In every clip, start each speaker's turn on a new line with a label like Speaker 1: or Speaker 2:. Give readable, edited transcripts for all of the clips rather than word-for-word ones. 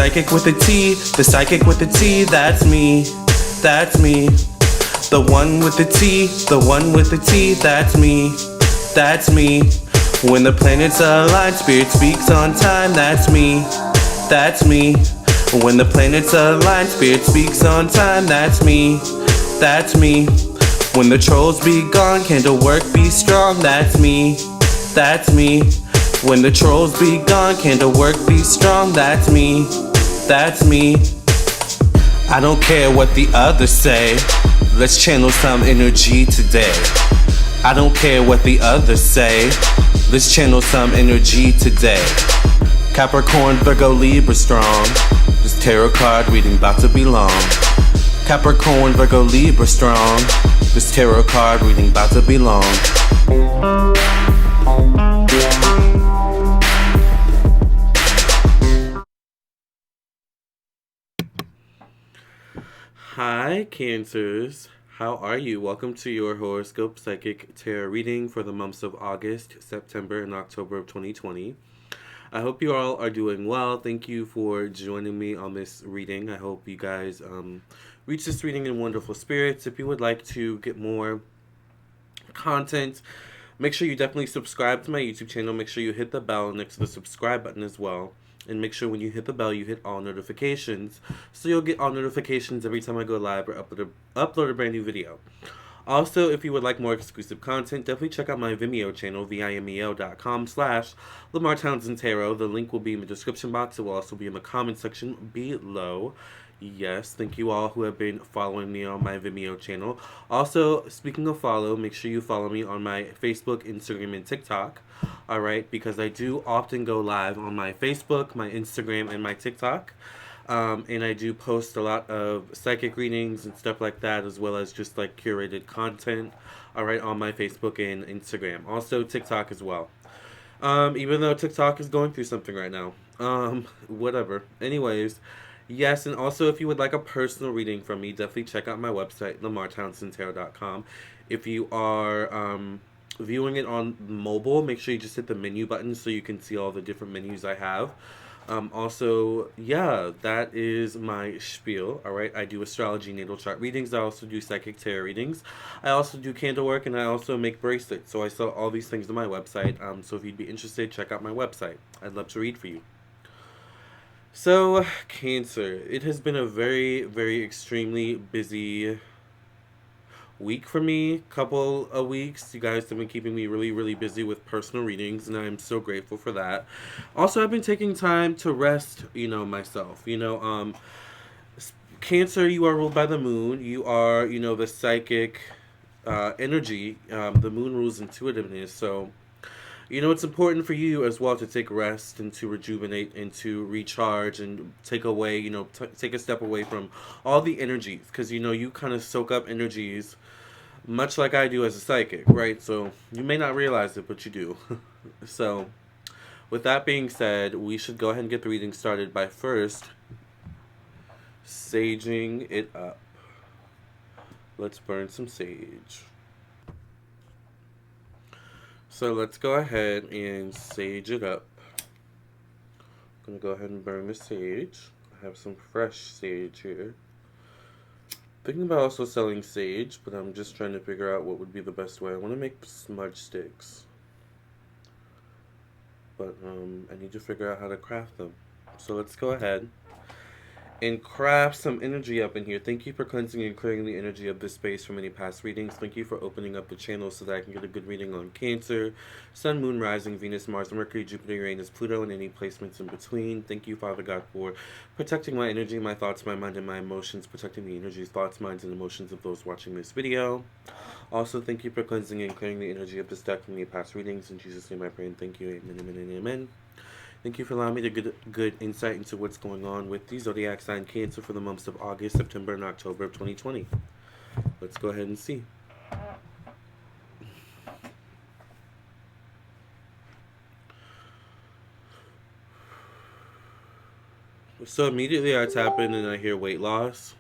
Speaker 1: psychic with a T, the psychic with a T, that's me, that's me. The one with the T, the one with the T, that's me, that's me. When the planets align, spirit speaks on time, that's me, that's me. When the planets align, spirit speaks on time, that's me, that's me. When the trolls be gone, candle work be strong, that's me, that's me. When the trolls be gone, candle work be strong, that's me, that's me. I don't care what the others say, let's channel some energy today. I don't care what the others say, let's channel some energy today. Capricorn, Virgo, Libra strong, this tarot card reading about to be long. Capricorn, Virgo, Libra strong, this tarot card reading about to be long. Hi Cancers, how are you? Welcome to your horoscope psychic tarot reading for the months of August, September, and October of 2020. I hope you all are doing well. Thank you for joining me on this reading. I hope you guys reach this reading in wonderful spirits. If you would like to get more content, make sure you definitely subscribe to my YouTube channel. Make sure you hit the bell next to the subscribe button as well. And make sure when you hit the bell, you hit all notifications, so you'll get all notifications every time I go live or upload a brand new video. Also, if you would like more exclusive content, definitely check out my Vimeo channel, vimeo.com/Lamarr Townsend Tarot. The link will be in the description box. It will also be in the comment section below. Yes, thank you all who have been following me on my Vimeo channel. Also, speaking of follow, make sure you follow me on my Facebook, Instagram, and TikTok. Alright, because I do often go live on my Facebook, my Instagram, and my TikTok. And I do post a lot of psychic readings and stuff like that, as well as just like curated content, alright, on my Facebook and Instagram. Also TikTok as well. Even though TikTok is going through something right now. Whatever. Anyways, yes, and also if you would like a personal reading from me, definitely check out my website, lamarrtownsendtarot.com. If you are viewing it on mobile, make sure you just hit the menu button so you can see all the different menus I have. Also, yeah, that is my spiel, alright? I do astrology natal chart readings. I also do psychic tarot readings. I also do candle work, and I also make bracelets. So I sell all these things on my website. So if you'd be interested, check out my website. I'd love to read for you. So, Cancer, it has been a very, very extremely busy week for me, couple of weeks. You guys have been keeping me really, really busy with personal readings, and I'm so grateful for that. Also, I've been taking time to rest, myself. Cancer, you are ruled by the moon. You are, the psychic energy. The moon rules intuitiveness, so it's important for you as well to take rest and to rejuvenate and to recharge and take away, take a step away from all the energies, because you kind of soak up energies much like I do as a psychic, right? So you may not realize it, but you do. So with that being said, we should go ahead and get the reading started by first saging it up. Let's burn some sage. So let's go ahead and sage it up. I'm going to go ahead and burn the sage. I have some fresh sage here. Thinking about also selling sage, but I'm just trying to figure out what would be the best way. I want to make smudge sticks, but I need to figure out how to craft them. So let's go ahead and craft some energy up in here. Thank you for cleansing and clearing the energy of this space from any past readings. Thank you for opening up the channel so that I can get a good reading on Cancer, Sun, Moon, Rising, Venus, Mars, Mercury, Jupiter, Uranus, Pluto, and any placements in between. Thank you, Father God, for protecting my energy, my thoughts, my mind, and my emotions, protecting the energies, thoughts, minds, and emotions of those watching this video. Also, thank you for cleansing and clearing the energy of this deck from any past readings. In Jesus' name I pray and thank you. Amen, amen, and amen. Thank you for allowing me to get good insight into what's going on with the zodiac sign Cancer for the months of August, September, and October of 2020. Let's go ahead and see. So immediately I tap in and I hear weight loss.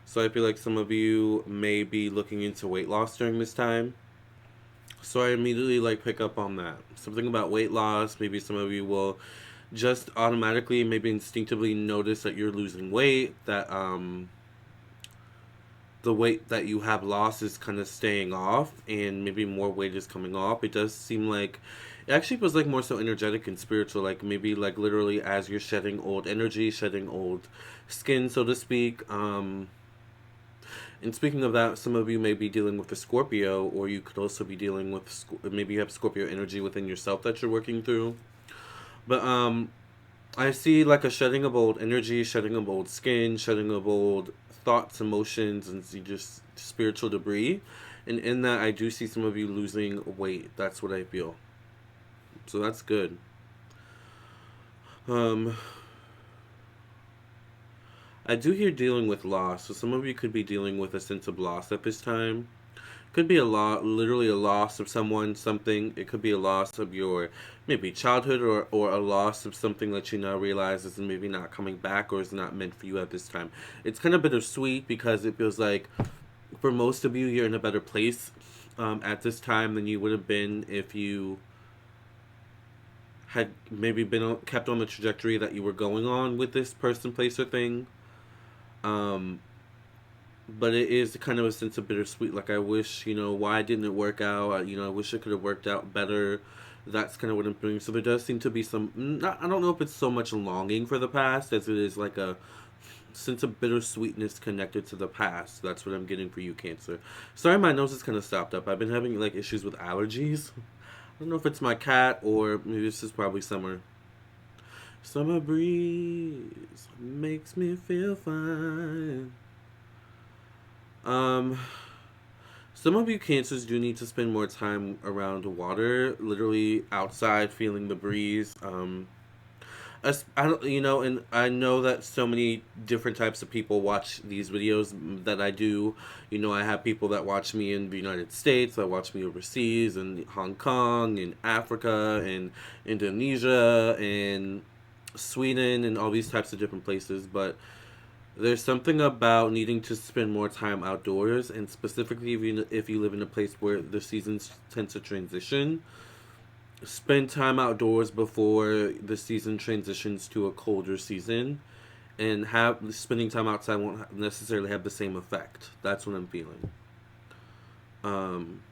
Speaker 1: So I feel like some of you may be looking into weight loss during this time. So I immediately pick up on that. Something about weight loss. Maybe some of you will just automatically, maybe instinctively notice that you're losing weight, that the weight that you have lost is kind of staying off, and maybe more weight is coming off. It does seem like it actually was like more so energetic and spiritual, like maybe like literally as you're shedding old energy, shedding old skin, so to speak. And speaking of that, some of you may be dealing with a Scorpio, or you could also be dealing with maybe you have Scorpio energy within yourself that you're working through. But I see like a shedding of old energy, shedding of old skin, shedding of old thoughts, emotions, and just spiritual debris. And in that, I do see some of you losing weight. That's what I feel. So that's good. Um, I do hear dealing with loss. So some of you could be dealing with a sense of loss at this time. Could be a lot, literally a loss of someone, something. It could be a loss of your maybe childhood, or a loss of something that you now realize is maybe not coming back or is not meant for you at this time. It's kind of bittersweet because it feels like for most of you, you're in a better place at this time than you would have been if you had maybe kept on the trajectory that you were going on with this person, place, or thing. Um, but it is kind of a sense of bittersweet. Like I wish, why didn't it work out? I wish it could have worked out better. That's kind of what I'm feeling. So there does seem to be some. Not, I don't know if it's so much longing for the past as it is like a sense of bittersweetness connected to the past. That's what I'm getting for you, Cancer. Sorry, my nose is kind of stopped up. I've been having like issues with allergies. I don't know if it's my cat or maybe this is probably summer. Summer breeze makes me feel fine. Um, some of you cancers do need to spend more time around water, literally outside, feeling the breeze. I don't, and I know that so many different types of people watch these videos that I do. I have people that watch me in the United States, that watch me overseas, in Hong Kong, in Africa, in Indonesia, in Sweden, and all these types of different places. But there's something about needing to spend more time outdoors, and specifically if you live in a place where the seasons tend to transition, spend time outdoors before the season transitions to a colder season, and have spending time outside won't necessarily have the same effect. That's what I'm feeling. Um,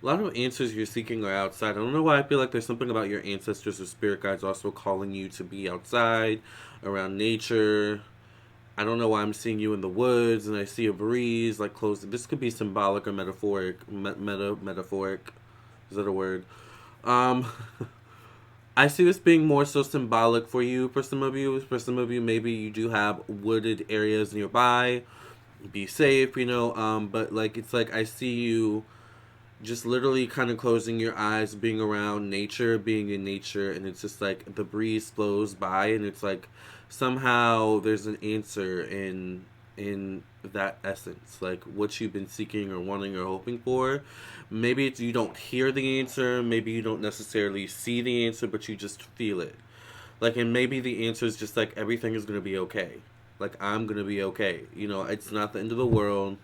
Speaker 1: a lot of answers you're seeking are outside. I don't know why I feel like there's something about your ancestors or spirit guides also calling you to be outside, around nature. I don't know why I'm seeing you in the woods and I see a breeze like close. This could be symbolic or metaphoric. Metaphoric. Is that a word? Um, I see this being more so symbolic for you. For some of you, maybe you do have wooded areas nearby. Be safe, But like it's like I see you just literally kind of closing your eyes, being around nature, being in nature, and it's just like the breeze blows by, and it's like somehow there's an answer in that essence, like what you've been seeking or wanting or hoping for. Maybe you don't hear the answer, maybe you don't necessarily see the answer, but you just feel it. Like, and maybe the answer is just like everything is gonna be okay. Like I'm gonna be okay. It's not the end of the world.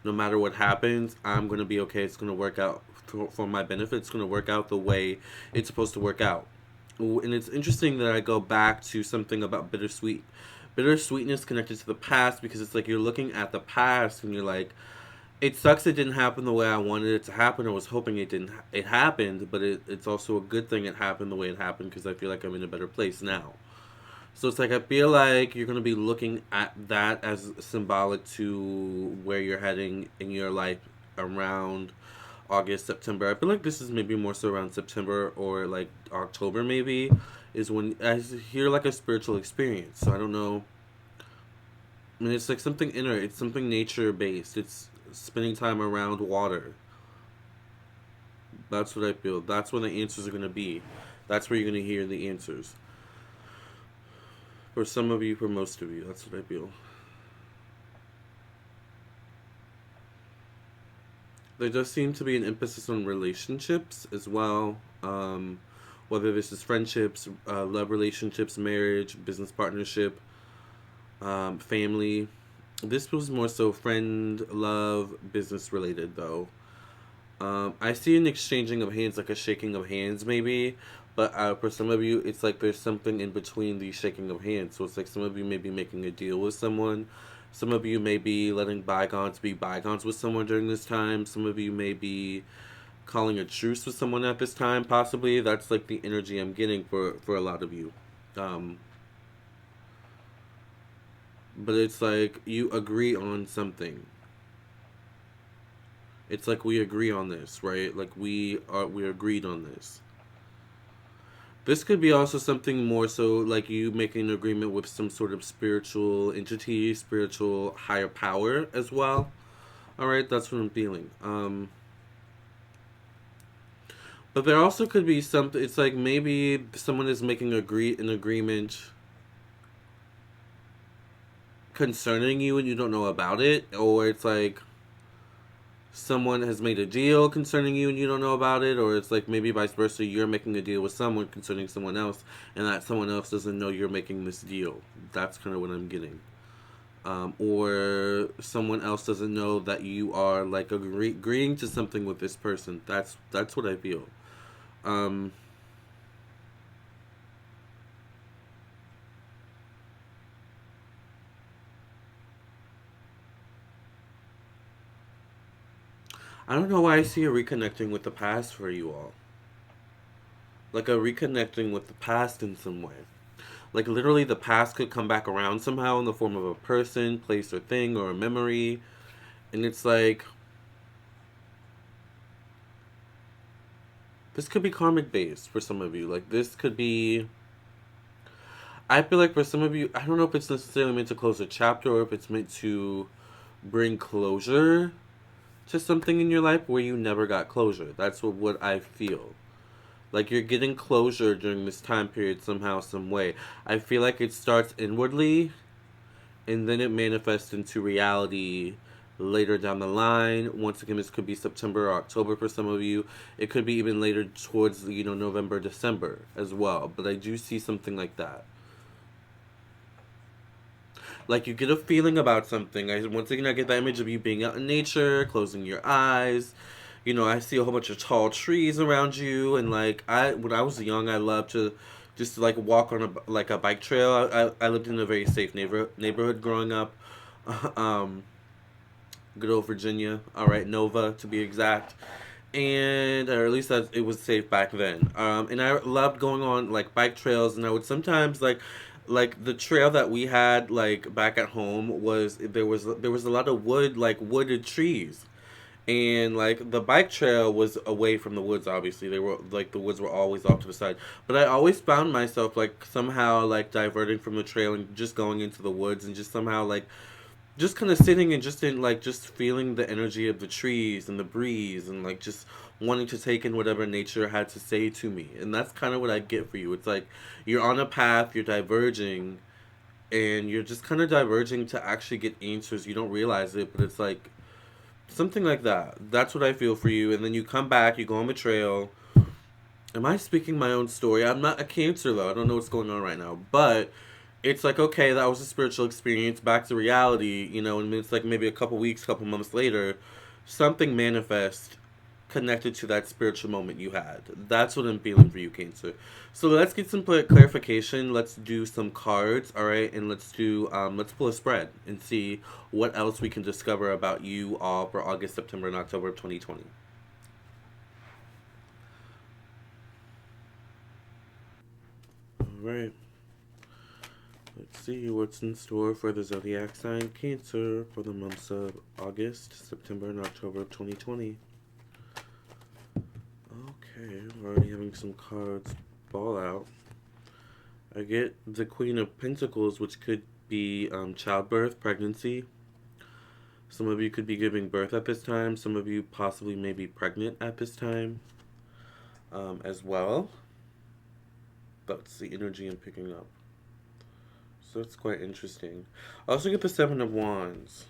Speaker 1: No matter what happens, I'm gonna be okay. It's gonna work out for my benefit. It's gonna work out the way it's supposed to work out. And it's interesting that I go back to something about bittersweetness connected to the past, because it's like you're looking at the past and you're like, it sucks it didn't happen the way I wanted it to happen. I was hoping it didn't. It happened, but it's also a good thing it happened the way it happened, because I feel like I'm in a better place now. So it's like I feel like you're gonna be looking at that as symbolic to where you're heading in your life around August, September. I feel like this is maybe more so around September or like October maybe is when I hear like a spiritual experience. So I don't know. I mean, it's like something inner. It's something nature based. It's spending time around water. That's what I feel. That's where the answers are gonna be. That's where you're gonna hear the answers. For some of you, for most of you, that's what I feel. There does seem to be an emphasis on relationships as well. Whether this is friendships, love relationships, marriage, business partnership, family. This was more so friend, love, business related though. I see an exchanging of hands, like a shaking of hands, maybe. But for some of you, it's like there's something in between the shaking of hands. So it's like some of you may be making a deal with someone. Some of you may be letting bygones be bygones with someone during this time. Some of you may be calling a truce with someone at this time, possibly. That's like the energy I'm getting for a lot of you. Um, but it's like you agree on something. It's like we agree on this, right? Like we agreed on this. This could be also something more so like you making an agreement with some sort of spiritual entity, spiritual higher power as well. All right, that's what I'm feeling. But there also could be something. It's like maybe someone is making an agreement concerning you and you don't know about it, or it's like someone has made a deal concerning you and you don't know about it, or it's like maybe vice versa, you're making a deal with someone concerning someone else and that someone else doesn't know you're making this deal. That's kind of what I'm getting. Or someone else doesn't know that you are like agreeing to something with this person. That's what I feel. Um, I don't know why I see a reconnecting with the past for you all. Like a reconnecting with the past in some way. Like literally the past could come back around somehow in the form of a person, place, or thing, or a memory. And it's like this could be karmic based for some of you. Like this could be, I feel like for some of you, I don't know if it's necessarily meant to close a chapter or if it's meant to bring closure to something in your life where you never got closure. That's what I feel. Like you're getting closure during this time period somehow, some way. I feel like it starts inwardly and then it manifests into reality later down the line. Once again, this could be September or October for some of you. It could be even later towards November, December as well. But I do see something like that. Like you get a feeling about something. Once again I get that image of you being out in nature, closing your eyes. I see a whole bunch of tall trees around you, and like when I was young, I loved to just like walk on a bike trail. I lived in a very safe neighborhood growing up. um, Good old Virginia. All right, Nova to be exact. And or at least that it was safe back then. And I loved going on like bike trails, and I would sometimes like the trail that we had like back at home was there was a lot of wooded trees, and like the bike trail was away from the woods. Obviously, they were like the woods were always off to the side, but I always found myself like somehow like diverting from the trail and just going into the woods and just somehow like just kind of sitting and just in like just feeling the energy of the trees and the breeze and like just wanting to take in whatever nature had to say to me. And that's kind of what I get for you. It's like you're on a path, you're diverging, and you're just kind of diverging to actually get answers. You don't realize it, but it's like something like that. That's what I feel for you. And then you come back, you go on the trail. Am I speaking my own story? I'm not a Cancer though. I don't know what's going on right now, but it's like okay, that was a spiritual experience. Back to reality, and it's like maybe a couple weeks, couple months later, something manifests connected to that spiritual moment you had. That's what I'm feeling for you, Cancer. So let's get some clarification. Let's do some cards, all right, and let's pull a spread and see what else we can discover about you all for August, September, and October of 2020. All right. Let's see what's in store for the zodiac sign Cancer for the months of August, September, and October of 2020. Okay, we're already having some cards fall out. I get the Queen of Pentacles, which could be childbirth, pregnancy. Some of you could be giving birth at this time. Some of you possibly may be pregnant at this time as well. That's the energy I'm picking up. So it's quite interesting. I also get the Seven of Wands.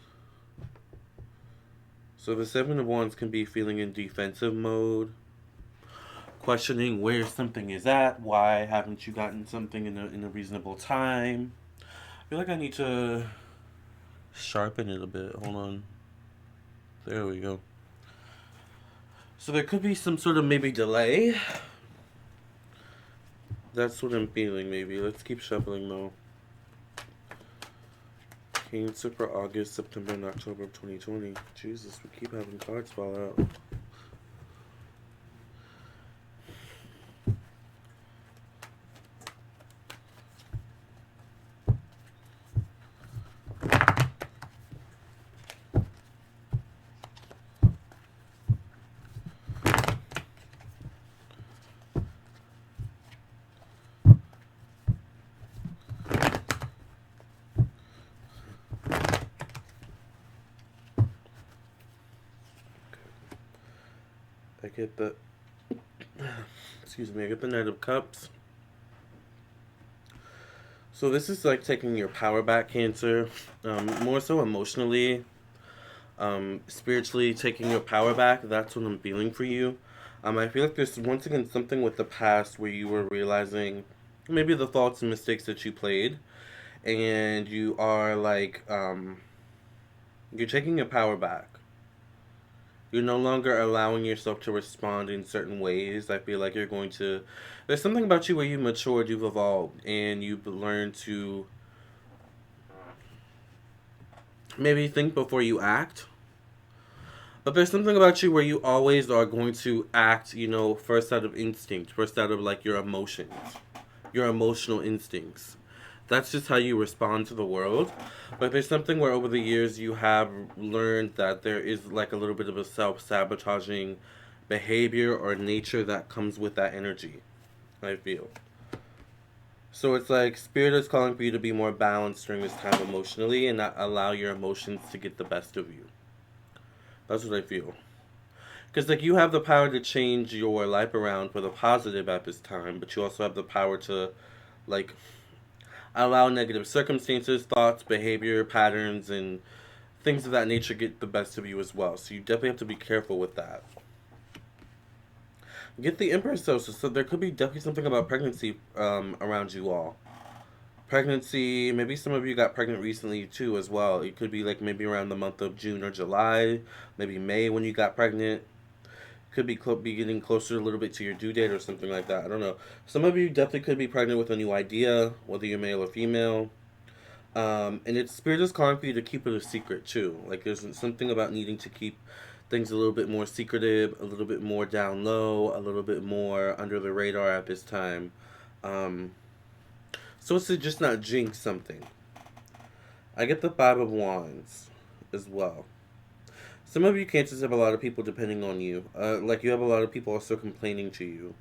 Speaker 1: So the Seven of Wands can be feeling in defensive mode, questioning where something is at. Why haven't you gotten something in a reasonable time? I feel like I need to sharpen it a bit. Hold on. There we go. So there could be some sort of maybe delay. That's what I'm feeling, maybe. Let's keep shuffling, though. Cancer for August, September, and October of 2020. Jesus, we keep having cards fall out. I get the excuse me, I get the Knight of Cups. So this is like taking your power back, Cancer. More so emotionally, spiritually taking your power back. That's what I'm feeling for you. I feel like there's once again something with the past where you were realizing maybe the thoughts and mistakes that you played, and you are like, you're taking your power back. You're no longer allowing yourself to respond in certain ways. I feel like you're going to. There's something about you where you matured, you've evolved, and you've learned to maybe think before you act. But there's something about you where you always are going to act, first out of instinct, first out of like your emotions, your emotional instincts. That's just how you respond to the world. But there's something where over the years you have learned that there is like a little bit of a self sabotaging behavior or nature that comes with that energy, I feel. So it's like spirit is calling for you to be more balanced during this time emotionally and not allow your emotions to get the best of you. That's what I feel. Because like you have the power to change your life around for the positive at this time, but you also have the power to like allow negative circumstances, thoughts, behavior, patterns, and things of that nature get the best of you as well. So you definitely have to be careful with that. Get the Empress though, so there could be definitely something about pregnancy around you all. Pregnancy, maybe some of you got pregnant recently too as well. It could be like maybe around the month of June or July, maybe May when you got pregnant. Could be getting closer a little bit to your due date or something like that. I don't know. Some of you definitely could be pregnant with a new idea, whether you're male or female. And it's spirit is calling for you to keep it a secret too. Like there's something about needing to keep things a little bit more secretive, a little bit more down low, a little bit more under the radar at this time. Um, so it's to just not jinx something. I get the Five of Wands as well. Some of you cancers have a lot of people depending on you. Like you have a lot of people also complaining to you,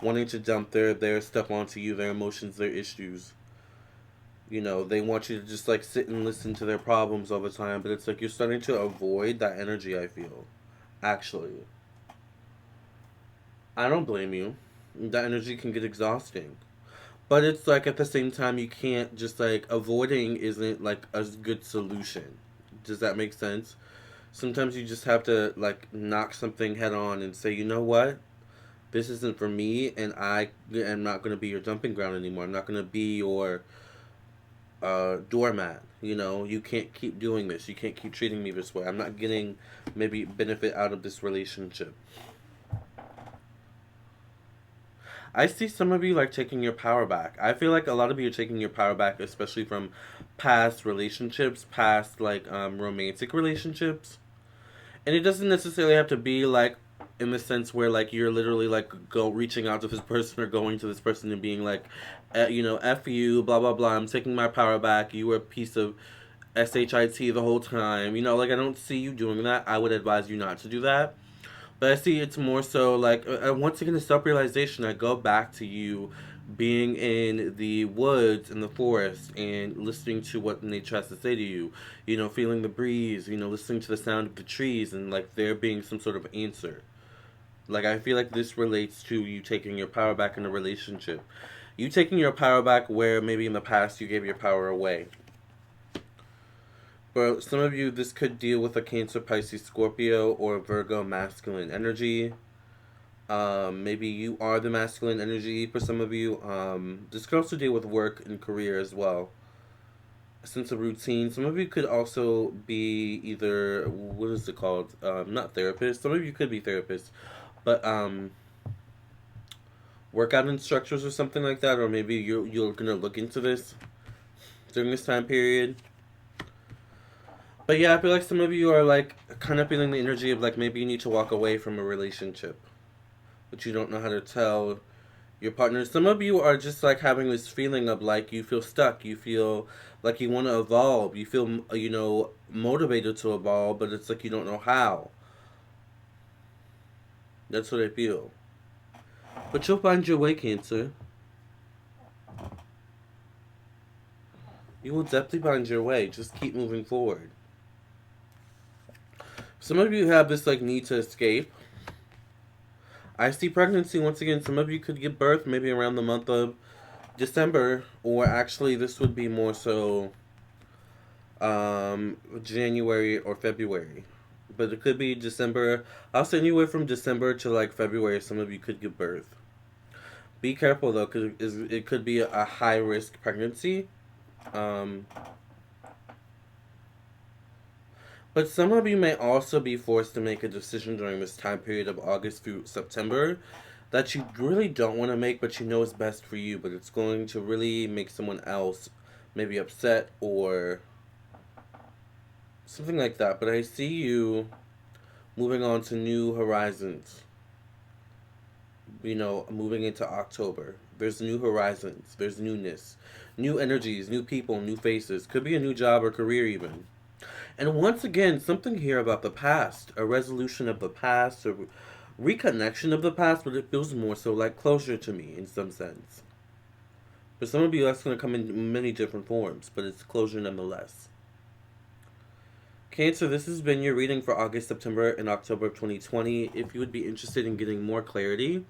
Speaker 1: wanting to dump their stuff onto you, their emotions, their issues. They want you to just like sit and listen to their problems all the time, but it's like you're starting to avoid that energy, I feel. Actually, I don't blame you. That energy can get exhausting. But it's like at the same time, you can't just like avoiding isn't like a good solution. Does that make sense? Sometimes you just have to like knock something head on and say, you know what? This isn't for me, and I am not going to be your dumping ground anymore. I'm not going to be your doormat. You can't keep doing this. You can't keep treating me this way. I'm not getting maybe benefit out of this relationship. I see some of you like taking your power back. I feel like a lot of you are taking your power back, especially from past relationships, past like romantic relationships. And it doesn't necessarily have to be like in the sense where like you're literally like go reaching out to this person or going to this person and being like, f you, blah blah blah. I'm taking my power back. You were a piece of shit the whole time. Like I don't see you doing that. I would advise you not to do that. But I see it's more so like once again the self realization. I go back to you being in the woods in the forest and listening to what nature has to say to you. Feeling the breeze. Listening to the sound of the trees and like there being some sort of answer. Like I feel like this relates to you taking your power back in a relationship. You taking your power back where maybe in the past you gave your power away. For some of you, this could deal with a Cancer, Pisces, Scorpio, or Virgo masculine energy. Maybe you are the masculine energy for some of you. This could also deal with work and career as well. sense of routine. Some of you could also be either, what is it called? Not therapists. Some of you could be therapists, but workout instructors or something like that, or maybe you're gonna look into this during this time period. But yeah, I feel like some of you are like kind of feeling the energy of like maybe you need to walk away from a relationship, but you don't know how to tell your partner. Some of you are just like having this feeling of like you feel stuck, you feel like you want to evolve, you feel, motivated to evolve, but it's like you don't know how. That's what I feel. But you'll find your way, Cancer. You will definitely find your way. Just keep moving forward. Some of you have this like need to escape. I see pregnancy once again. Some of you could give birth maybe around the month of December, or actually this would be more so January or February. But it could be December. I'll say anywhere from December to like February. Some of you could give birth. Be careful though, because it could be a high risk pregnancy. Um, but some of you may also be forced to make a decision during this time period of August through September that you really don't want to make, but you know is best for you. But it's going to really make someone else maybe upset or something like that. But I see you moving on to new horizons. Moving into October. There's new horizons. There's newness. New energies, new people, new faces. Could be a new job or career even. And once again, something here about the past. A resolution of the past, a reconnection of the past, but it feels more so like closure to me in some sense. For some of you, that's going to come in many different forms, but it's closure nonetheless. Cancer, this has been your reading for August, September, and October of 2020. If you would be interested in getting more clarity,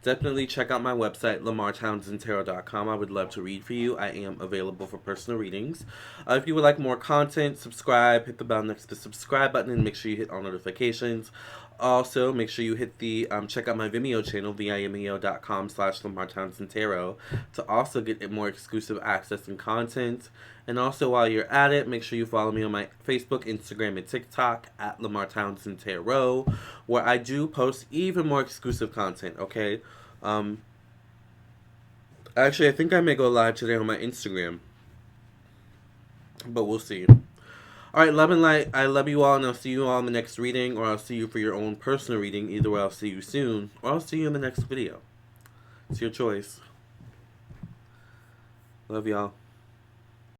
Speaker 1: definitely check out my website, LamarrTownsendTarot.com. I would love to read for you. I am available for personal readings. If you would like more content, subscribe. Hit the bell next to the subscribe button and make sure you hit all notifications. Also, make sure you hit the check out my Vimeo channel, vimeo.com/LamarrTownsendTarot, to also get more exclusive access and content. And also, while you're at it, make sure you follow me on my Facebook, Instagram, and TikTok at Lamarr Townsend Tarot, where I do post even more exclusive content. Okay, actually, I think I may go live today on my Instagram, but we'll see. All right, love and light. I love you all, and I'll see you all in the next reading, or I'll see you for your own personal reading. Either way, I'll see you soon, or I'll see you in the next video. It's your choice. Love y'all.